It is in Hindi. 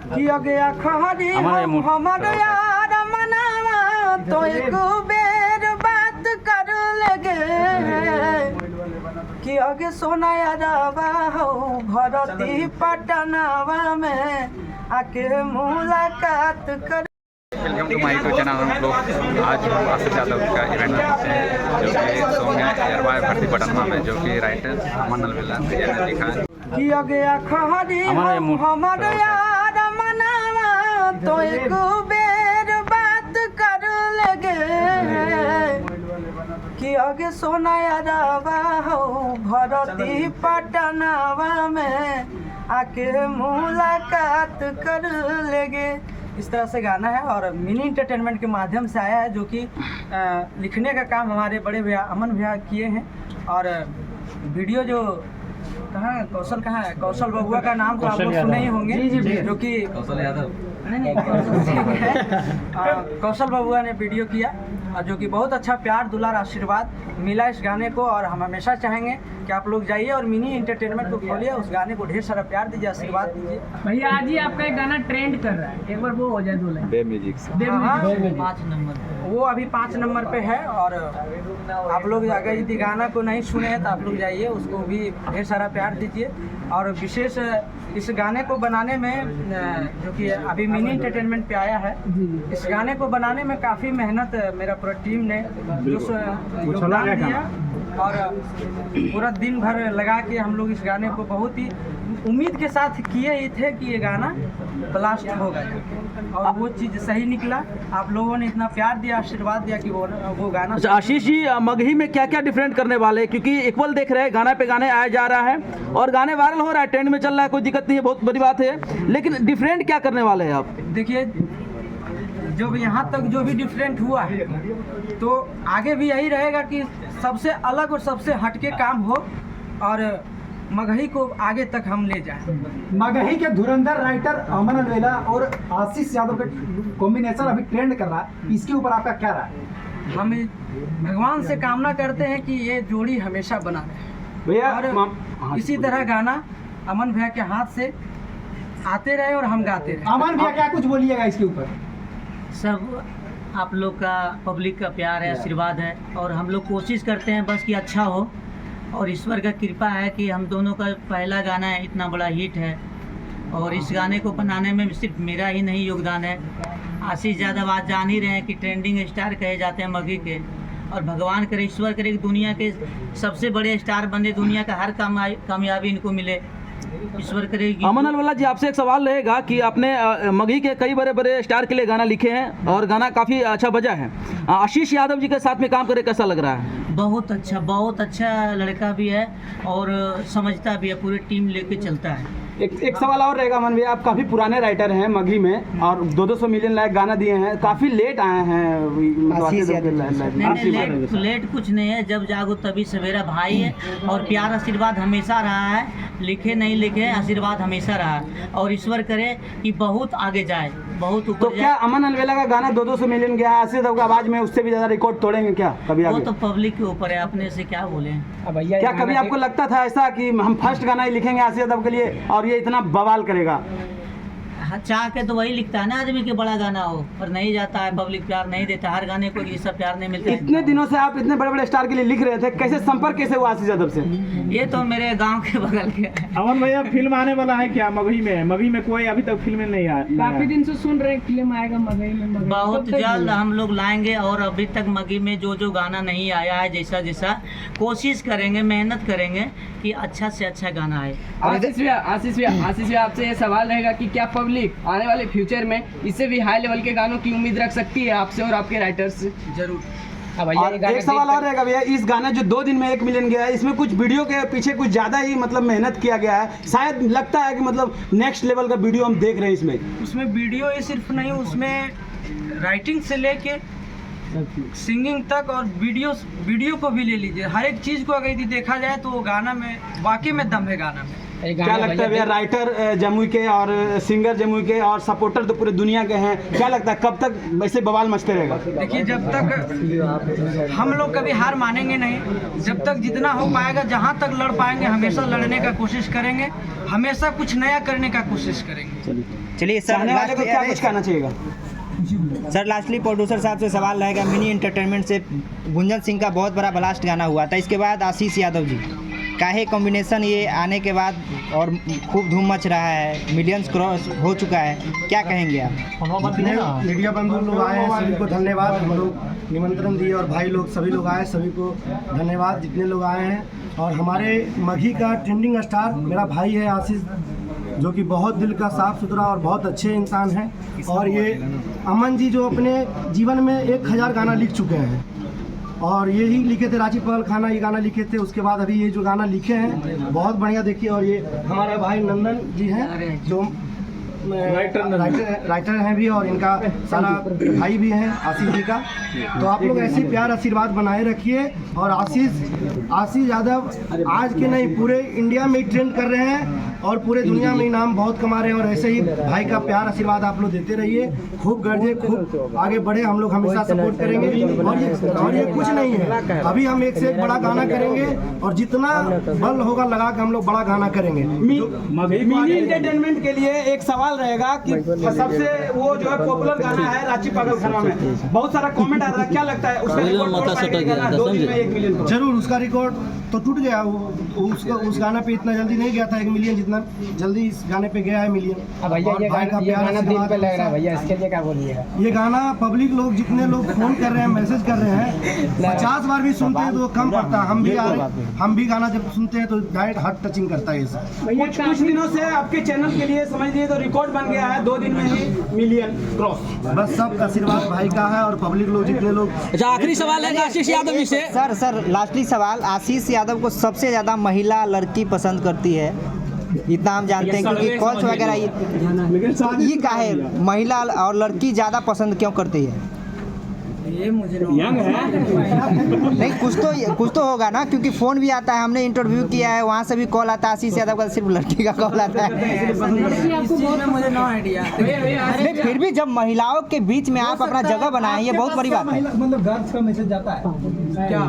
किया गया खहरी हमर यार मनावा तो एक बेर बात कर लगे कि आगे सोना यारवा हो भरती पटनावा में आके मुलाकात कर। Welcome to my YouTube channel. हम लोग आज आशीष यादव का इवेंट करते हैं जो कि सोनिया एयरवायर भर्ती पटना में, जो कि राइटर अमन अलवेला ने लिखा है। किया गया खहरी हमर यार मनावा तो एक बेर बात कर लगे कि आगे सोना यारवा हो भरती पटनावा में आके मुलाकात कर लेंगे। इस तरह से गाना है और मिनी इंटरटेनमेंट के माध्यम से आया है, जो कि लिखने का काम हमारे बड़े भैया अमन भैया किए हैं। और वीडियो जो कहाँ है कौशल बबुआ का नाम तो आप लोग सुने ही होंगे, जो कि कौशल यादव नहीं कौशल बबुआ ने वीडियो किया, और जो कि बहुत अच्छा प्यार दुलार आशीर्वाद मिला इस गाने को। और हम हमेशा चाहेंगे कि आप लोग जाइए और मिनी इंटरटेनमेंट को खोलिए, उस गाने को ढेर सारा प्यार दीजिए, आशीर्वाद दीजिए। भैया आज ही आपका एक गाना ट्रेंड कर रहा है, एक बार वो हो जाए 2 लाइन। 5 नंबर वो अभी 5 नंबर पे है। और आप लोग अगर यदि गाना को नहीं सुने हैं तो आप लोग जाइए, उसको भी ढेर सारा प्यार दीजिए। और विशेष इस गाने को बनाने में जो कि अभी मिनी इंटरटेनमेंट पे आया है, इस गाने को बनाने में काफ़ी मेहनत मेरा पूरा टीम ने योगदान दिया। और पूरा दिन भर लगा के हम लोग इस गाने को बहुत ही उम्मीद के साथ किए ही थे कि ये गाना ब्लास्ट होगा, और वो चीज़ सही निकला। आप लोगों ने इतना प्यार दिया, आशीर्वाद दिया कि वो गाना। आशीष जी, मगही में क्या क्या डिफरेंट करने वाले हैं? क्योंकि इक्वल देख रहे हैं, गाना पे गाने आया जा रहा है और गाने वायरल हो रहा है, ट्रेंड में चल रहा है, कोई दिक्कत नहीं है, बहुत बड़ी बात है। लेकिन डिफरेंट क्या करने वाले हैं आप? देखिए, जब यहाँ तक जो भी डिफरेंट हुआ है तो आगे भी यही रहेगा कि सबसे अलग और सबसे हटके काम हो और मगही को आगे तक हम ले जाएं। मगही के धुरंधर राइटर अमन अलवेला और आशीष यादव का कॉम्बिनेशन अभी ट्रेंड कर रहा है, इसके ऊपर आपका क्या राय? हम भगवान से कामना करते हैं कि ये जोड़ी हमेशा बना रहे भैया, और इसी तरह गाना अमन भैया के हाथ से आते रहे और हम गाते रहे। अमन भैया क्या कुछ बोलिएगा इसके ऊपर? सब आप लोग का, पब्लिक का प्यार है, आशीर्वाद है, और हम लोग कोशिश करते हैं बस कि अच्छा हो। और ईश्वर का कृपा है कि हम दोनों का पहला गाना है, इतना बड़ा हिट है। और इस गाने को बनाने में सिर्फ मेरा ही नहीं योगदान है, आशीष यादव आज जान ही रहे हैं कि ट्रेंडिंग स्टार कहे जाते हैं मगही के। और भगवान करे, ईश्वर करे कि दुनिया के सबसे बड़े स्टार बने, दुनिया का हर कामयाबी इनको मिले, ईश्वर करे। अमन अलवेला जी, आपसे एक सवाल रहेगा कि आपने मगही के कई बड़े बड़े स्टार के लिए गाना लिखे हैं और गाना काफ़ी अच्छा बजा है। आशीष यादव जी के साथ में काम करे कैसा लग रहा है? बहुत अच्छा लड़का भी है और समझता भी है, पूरी टीम लेके चलता है। एक सवाल और रहेगा अमन भैया, आप काफ़ी पुराने राइटर हैं मगही में और 200 मिलियन लायक गाना दिए हैं, काफ़ी लेट आए हैं। नहीं, लेट कुछ नहीं है, जब जागो तभी सवेरा भाई है। और प्यार आशीर्वाद हमेशा रहा है, लिखे नहीं लिखे आशीर्वाद हमेशा रहा है। और ईश्वर करे कि बहुत आगे जाए, बहुत ऊपर। तो क्या अमन अलवेला का गाना 200 मिलियन गया है, आशीष यादव की आवाज़ में उससे भी ज़्यादा रिकॉर्ड तोड़ेंगे क्या कभी आगे? वो तो पब्लिक के ऊपर है, अपने से क्या बोले। क्या कभी आपको लगता था ऐसा कि हम फर्स्ट गाना ही लिखेंगे आशीष यादव के लिए और ये इतना बवाल करेगा? चाह के तो वही लिखता है ना आदमी के बड़ा गाना हो, पर नहीं जाता है, पब्लिक प्यार नहीं देता, हर गाने को ये सब प्यार नहीं मिलता। इतने दिनों से आप इतने बड़े बड़े स्टार के लिए लिख रहे थे, कैसे संपर्क कैसे हुआ आशीष यादव से? ये तो मेरे गांव के बगल के है। अमन भैया, फिल्म आने वाला है क्या मगही में? मगही में कोई अभी तक फिल्म नहीं आया। काफी दिन से सुन रहे हैं फिल्म आएगा मगही में, बहुत जल्द हम लोग लाएंगे। और अभी तक मगही में जो गाना नहीं आया है, जैसा कोशिश करेंगे, मेहनत करेंगे कि अच्छा से अच्छा गाना आए। आशीष भैया आपसे ये सवाल रहेगा कि क्या पब्लिक आने वाले फ्यूचर में इससे भी हाई लेवल के गानों की उम्मीद रख सकती है आपसे और आपके राइटर्स से? जरूर। और एक सवाल और रहेगा भैया, इस गाना जो 2 दिन में 1 मिलियन गया है, इसमें कुछ वीडियो के पीछे कुछ ज़्यादा ही मतलब मेहनत किया गया है, शायद लगता है कि मतलब नेक्स्ट लेवल का वीडियो हम देख रहे हैं उसमें वीडियो ही सिर्फ नहीं, उसमें राइटिंग से लेके सिंगिंग तक और वीडियो को भी ले लीजिए। हर एक चीज़ को अगर यदि देखा जाए तो वो गाना में वाकई में दम है गाना में। क्या लगता है भैया, राइटर जमुई के और सिंगर जमुई के और सपोर्टर तो पूरे दुनिया के हैं, क्या लगता है कब तक वैसे बवाल मचते रहेगा? देखिए, जब तक हम लोग कभी हार मानेंगे नहीं, जब तक जितना हो पाएगा, जहाँ तक लड़ पाएंगे हमेशा लड़ने का कोशिश करेंगे, हमेशा कुछ नया करने का कोशिश करेंगे। चलिए सर, चाहने वाले को क्या कुछ कहना चाहिएगा? सर लास्टली प्रोड्यूसर साहब से सवाल रहेगा, मिनी एंटरटेनमेंट से गुंजन सिंह का बहुत बड़ा ब्लास्ट गाना हुआ था, इसके बाद आशीष यादव जी काहे कॉम्बिनेशन ये आने के बाद और खूब धूम मच रहा है, मिलियंस क्रॉस हो चुका है, क्या कहेंगे आप? जितने मीडिया बंधु लोग आए हैं सभी को धन्यवाद, हम लोग निमंत्रण दिए और भाई लोग सभी लोग आए, सभी को धन्यवाद जितने लोग आए हैं। और हमारे मघी का ट्रेंडिंग स्टार मेरा भाई है आशीष, जो कि बहुत दिल का साफ सुथरा और बहुत अच्छे इंसान हैं। और ये अमन जी जो अपने जीवन में 1000 गाना लिख चुके हैं और यही लिखे थे, रांची पगल खाना ये गाना लिखे थे, उसके बाद अभी ये जो गाना लिखे हैं बहुत बढ़िया देखिए। और ये हमारे भाई नंदन जी हैं जो राइटर हैं भी और इनका सारा भाई भी हैं आशीष जी का। तो आप लोग ऐसे प्यार आशीर्वाद बनाए रखिए। और आशीष यादव आज के नहीं पूरे इंडिया में ही ट्रेंड कर रहे हैं और पूरे दुनिया में इनाम बहुत कमा रहे हैं। और ऐसे ही भाई का प्यार आशीर्वाद आप लोग देते रहिए, खूब गर्जे, खूब आगे बढ़े, हम लोग हमेशा सपोर्ट करेंगे। और ये कुछ नहीं है, अभी हम एक से एक बड़ा गाना करेंगे और जितना बल होगा लगा के हम लोग बड़ा गाना करेंगे। मिनी एंटरटेनमेंट के लिए एक सवाल रहेगा कि सबसे वो जो है पॉपुलर गाना है रांची पागल खाना में, बहुत सारा कमेंट आ रहा है, क्या लगता है उसका रिकॉर्ड तोड़ पाएगा? 2 दिन में 1 मिलियन जरूर उसका रिकॉर्ड तो टूट गया। उस गाना पे इतना जल्दी नहीं गया था 1 मिलियन, जितना जल्दी इस गाने पे गया है मिलियन। भैया और ये भाई का प्यार गाना दिल पे लग रहा है भैया, इसके लिए क्या बोलिएगा? ये गाना पब्लिक लोग जितने लोग फोन कर रहे हैं, मैसेज कर रहे हैं, 50 बार भी सुनते हैं तो कम पड़ता है। हम भी गाना जब सुनते हैं तो डायरेक्ट हार्ट टचिंग करता है ये सब। कुछ दिनों से आपके चैनल के लिए समझ लीजिए तो रिकॉर्ड बन गया है, 2 दिन में ही मिलियन क्रॉस। बस सब आशीर्वाद भाई का है और पब्लिक लोग जितने लोग। अच्छा, आखिरी सवाल है आशीष यादव जी से। सर लास्टली सवाल, आशीष यादव को सबसे ज़्यादा महिला लड़की पसंद करती है, इतना हम जानते हैं, क्योंकि कॉल्स वगैरह ये का है, महिला और लड़की ज़्यादा पसंद क्यों करती है? ये मुझे नहीं, कुछ तो होगा ना, क्योंकि फ़ोन भी आता है, हमने इंटरव्यू किया है, वहाँ से भी कॉल आता है, आशीष यादव का सिर्फ लड़की का कॉल आता है। मुझे नो आइडिया। नहीं, फिर भी जब महिलाओं के बीच में आप अपना जगह बनाए, ये बहुत बड़ी बात है। मतलब गर्ल्स का मैसेज जाता है क्या